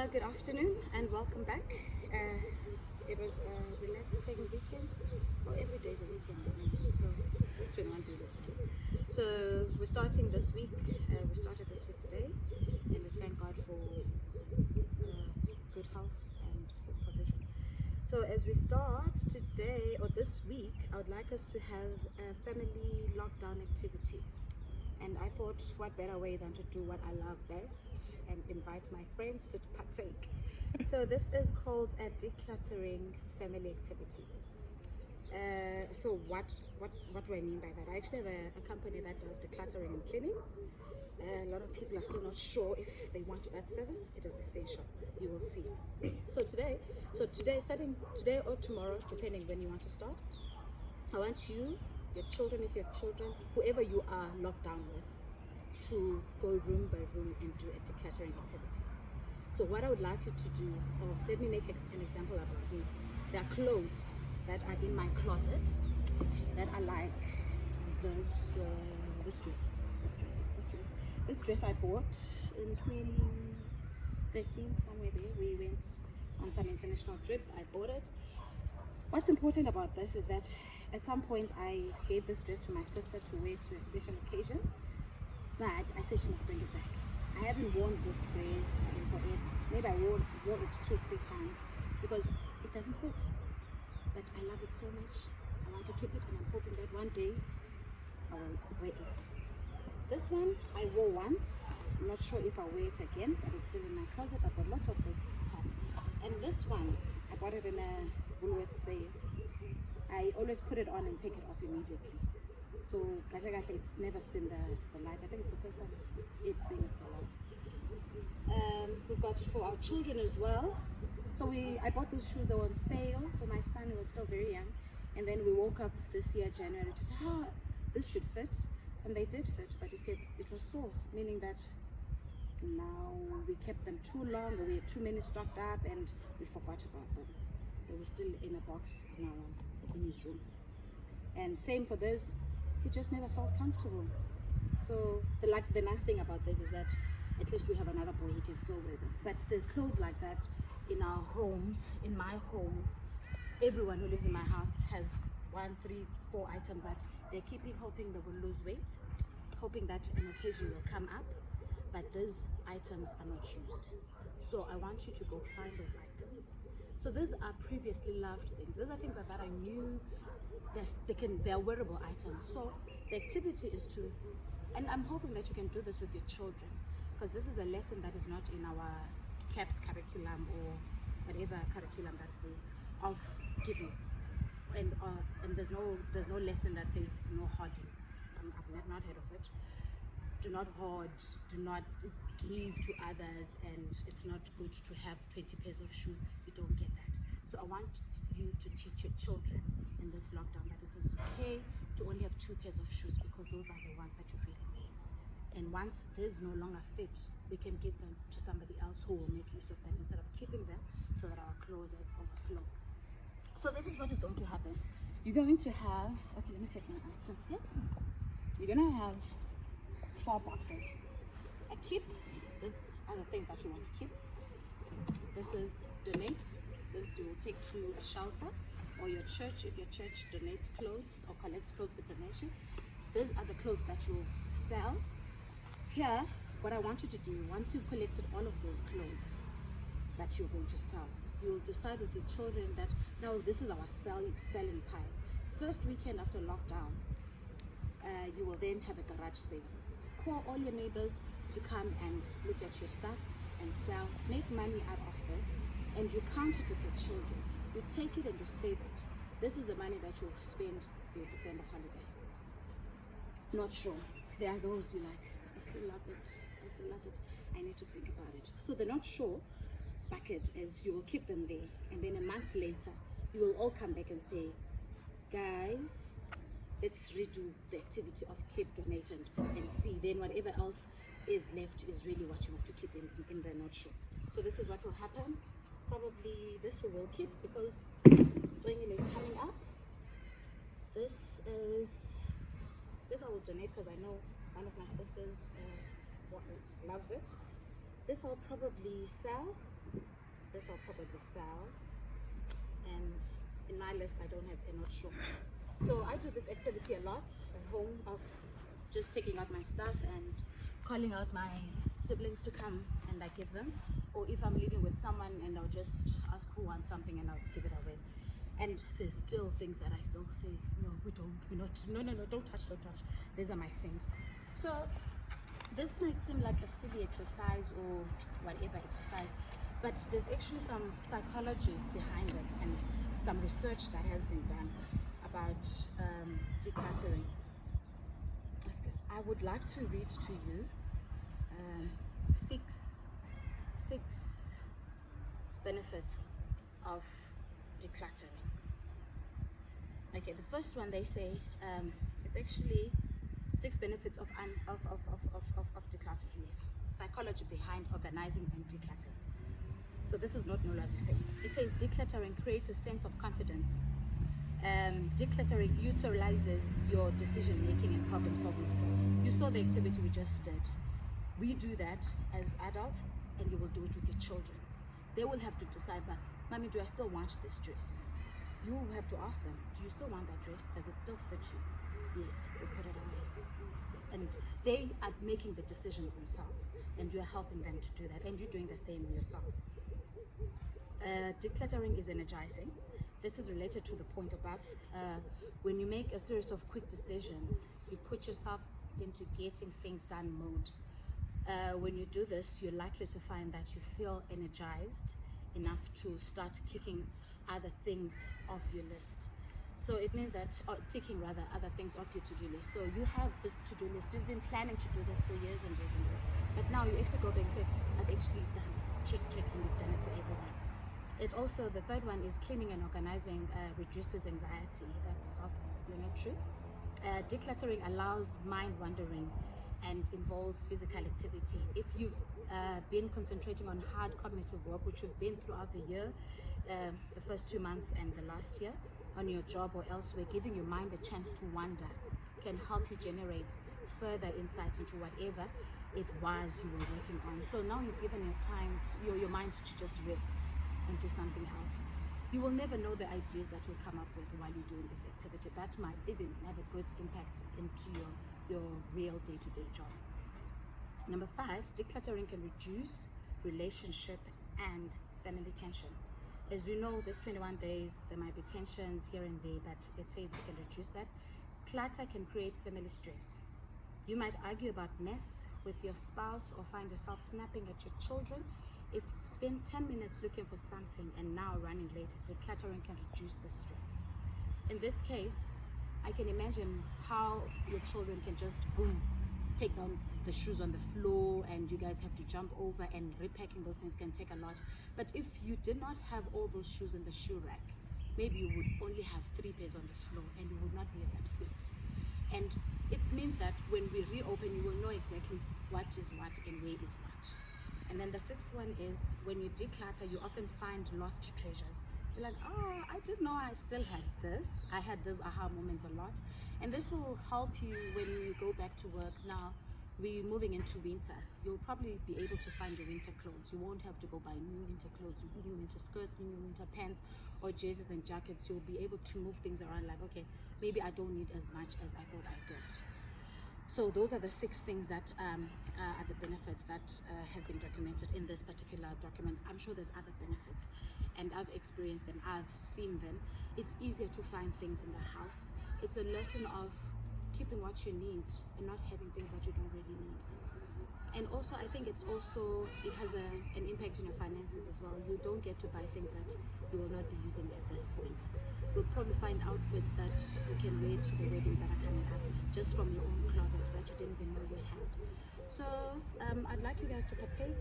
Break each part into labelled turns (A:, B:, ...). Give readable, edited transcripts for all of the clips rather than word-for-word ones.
A: Good afternoon and welcome back. It was a relaxing weekend. Well, every day is a weekend, so this 21 days is there. So we're starting this week. We started this week today, and we thank God for good health and His provision. So as we start today or this week, I would like us to have a family lockdown activity. And I thought, what better way than to do what I love best and invite my friends to partake. So this is called a decluttering family activity. So what do I mean by that? I actually have a company that does decluttering and cleaning. A lot of people are still not sure if they want that service. It is essential. You will see. So today, starting today or tomorrow, depending when you want to start, I want you, your children, if you have children, whoever you are locked down with, to go room by room and do a decluttering activity. So what I would like you to do, or let me make an example about me. There are clothes that are in my closet that are like this dress I bought in 2013, somewhere there. We went on some international trip. I bought it. What's important about this is that at some point I gave this dress to my sister to wear to a special occasion, but I said she must bring it back. I haven't worn this dress in forever. Maybe I wore it 2 or 3 times because it doesn't fit, but I love it so much. I want to keep it, and I'm hoping that one day I will wear it. This one I wore once. I'm not sure if I'll wear it again, but it's still in my closet. I've got lots of this type. And this one, I bought it in a Woolworths sale. I always put it on and take it off immediately. So it's never seen the light. I think it's the first time it's seen the light. We've got for our children as well. So I bought these shoes that were on sale for my son who was still very young. And then we woke up this year, January, to say, this should fit. And they did fit, but he said it was sore, meaning that now we kept them too long, or we had too many stocked up, and we forgot about them. They were still in a box in his room. And same for this, he just never felt comfortable. So the nice thing about this is that at least we have another boy, he can still wear them. But there's clothes like that in our homes. In my home, everyone who lives in my house has 1, 3, 4 items that they're keeping, hoping they will lose weight, hoping that an occasion will come up, but these items are not used. So I want you to go find those items. So these are previously loved things. These are things that I knew they're wearable items. So the activity is to, and I'm hoping that you can do this with your children, because this is a lesson that is not in our CAPS curriculum or whatever curriculum that's there, of giving. And there's no lesson that says no hoarding. I've not heard of it. Do not hoard, do not give to others, and it's not good to have 20 pairs of shoes. You don't get that. So I want you to teach your children in this lockdown that it is okay to only have 2 pairs of shoes, because those are the ones that you really need. And once these no longer fit, we can give them to somebody else who will make use of them instead of keeping them so that our closets overflow. So this is what is going to happen. You're going to have, okay, let me take my items here. You're going to have 4 boxes. A keep, these are the things that you want to keep. This is donate. This you will take to a shelter or your church, if your church donates clothes or collects clothes for donation. These are the clothes that you sell. Here, what I want you to do, once you've collected all of those clothes that you're going to sell, you will decide with your children that now this is our selling pile. First weekend after lockdown, you will then have a garage sale. Call all your neighbors to come and look at your stuff and sell. Make money out of this, and you count it with your children. You take it and you save it. This is the money that you'll spend for your December holiday. Not sure. There are those you like, I still love it. I need to think about it. So the not sure bucket is you will keep them there, and then a month later you will all come back and say, guys, let's redo the activity of keep, donate, and see. Then whatever else is left is really what you want to keep in the not sure. So this is what will happen. Probably this we will keep because Bringing is coming up. This I will donate because I know one of my sisters loves it. This I'll probably sell This I'll probably sell. And in my list, I don't have, I'm not sure. So I do this activity a lot at home, of just taking out my stuff and calling out my siblings to come, and I give them. Or if I'm living with someone, and I'll just ask who wants something and I'll give it away. And there's still things that I still say, no, we don't, we're not, no, don't touch, don't touch. These are my things. So this might seem like a silly exercise or whatever exercise, but there's actually some psychology behind it and some research that has been done about decluttering. I would like to read to you six benefits of decluttering. Okay, the first one, they say it's actually 6 benefits of decluttering. Yes, psychology behind organizing and decluttering. So this is not Nola's saying. It says decluttering creates a sense of confidence. Decluttering utilizes your decision making and problem solving skill. You saw the activity we just did. We do that as adults, and you will do it with your children. They will have to decide, but mommy, do I still want this dress? You will have to ask them, do you still want that dress? Does it still fit you? Yes, we put it away. And they are making the decisions themselves, and you're helping them to do that, and you're doing the same yourself. Decluttering is energizing. This is related to the point above. When you make a series of quick decisions, you put yourself into getting things done mode. When you do this, you're likely to find that you feel energized enough to start kicking other things off your list. So it means that, ticking rather, other things off your to-do list. So you have this to-do list, you've been planning to do this for years and years and years, but now you actually go back and say, I've actually done this, check, and you've done it for everyone. It also, the third one is cleaning and organizing reduces anxiety. That's self-explanatory. Decluttering allows mind wandering and involves physical activity. If you've been concentrating on hard cognitive work, which you've been throughout the year, the first 2 months and the last year, on your job or elsewhere, giving your mind a chance to wander can help you generate further insight into whatever it was you were working on. So now you've given your time, your mind to just rest and do something else. You will never know the ideas that you'll come up with while you're doing this activity. That might even have a good impact into your real day-to-day job. Number 5, decluttering can reduce relationship and family tension. As you know, there's 21 days, there might be tensions here and there, but it says it can reduce that. Clutter can create family stress. You might argue about mess with your spouse or find yourself snapping at your children. If you spend 10 minutes looking for something and now running late, decluttering can reduce the stress. In this case, I can imagine how your children can just boom, take down the shoes on the floor, and you guys have to jump over, and repacking those things can take a lot. But if you did not have all those shoes in the shoe rack, maybe you would only have 3 pairs on the floor and you would not be as upset. And it means that when we reopen, you will know exactly what is what and where is what. And then the 6th one is, when you declutter, you often find lost treasures. You're like, oh, I didn't know I still had this. I had those aha moments a lot. And this will help you when you go back to work. Now, we're moving into winter. You'll probably be able to find your winter clothes. You won't have to go buy new winter clothes, new winter skirts, new winter pants, or jerseys and jackets. You'll be able to move things around like, okay, maybe I don't need as much as I thought I did. So those are the 6 things that are the benefits that have been documented in this particular document. I'm sure there's other benefits, and I've experienced them, I've seen them. It's easier to find things in the house. It's a lesson of keeping what you need and not having things that you don't really need. And also, I think it has an impact on your finances as well. You don't get to buy things that you will not be using at this point. You'll probably find outfits that you can wear to the weddings that are coming up, just from your own closet that you didn't even know you had. So I'd like you guys to partake.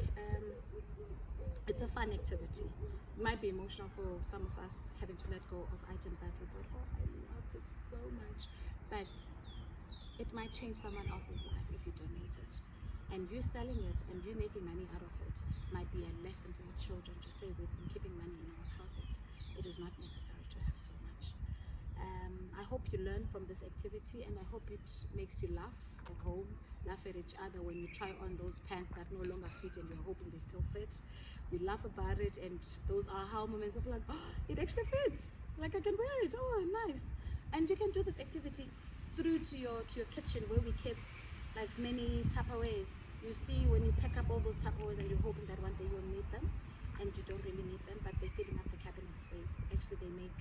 A: It's a fun activity. It might be emotional for some of us, having to let go of items that we thought, oh, I love this so much. But it might change someone else's life if you donate it. And you selling it and you making money out of it might be a lesson for your children to say, we've been keeping money in our closets. It is not necessary to have so much. I hope you learn from this activity, and I hope it makes you laugh at home, laugh at each other when you try on those pants that no longer fit and you're hoping they still fit. We laugh about it, and those aha moments of like, oh, it actually fits. Like I can wear it. Oh, nice. And you can do this activity through to your kitchen, where we keep like many Tupperwares. You see, when you pack up all those Tupperwares and you're hoping that one day you'll need them, and you don't really need them, but they're filling up the cabinet space. Actually, they make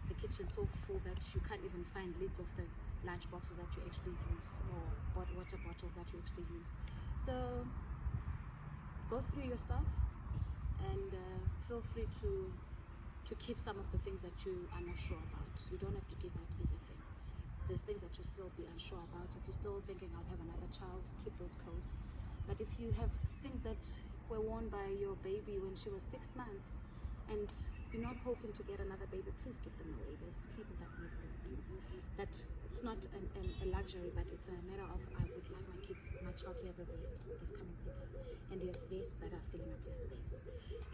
A: the kitchen so full that you can't even find lids of the lunch boxes that you actually use, or water bottles that you actually use. So go through your stuff, and feel free to keep some of the things that you are not sure about. You don't have to give out everything. There's things that you'll still be unsure about. If you're still thinking I'll have another child, keep those clothes. But if you have things that were worn by your baby when she was 6 months, and you're not hoping to get another baby, please give them away. There's people that need these things. That it's not a luxury, but it's a matter of, I would like my child to have a vest this coming winter, and you have vests that are filling up your space.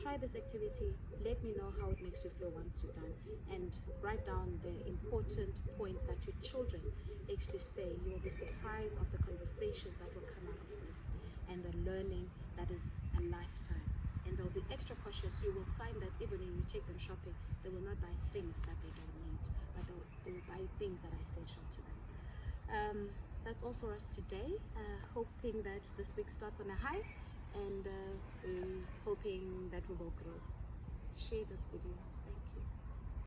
A: Try this activity. Let me know how it makes you feel once you're done, and write down the important points that your children actually say. You will be surprised of the conversations that will come out of this, and the learning that is a lifetime. And they'll be extra cautious. You will find that even when you take them shopping, they will not buy things that they don't need, but they will buy things that are essential to them. That's all for us today. Hoping that this week starts on a high, and hoping that we will grow. Share this video.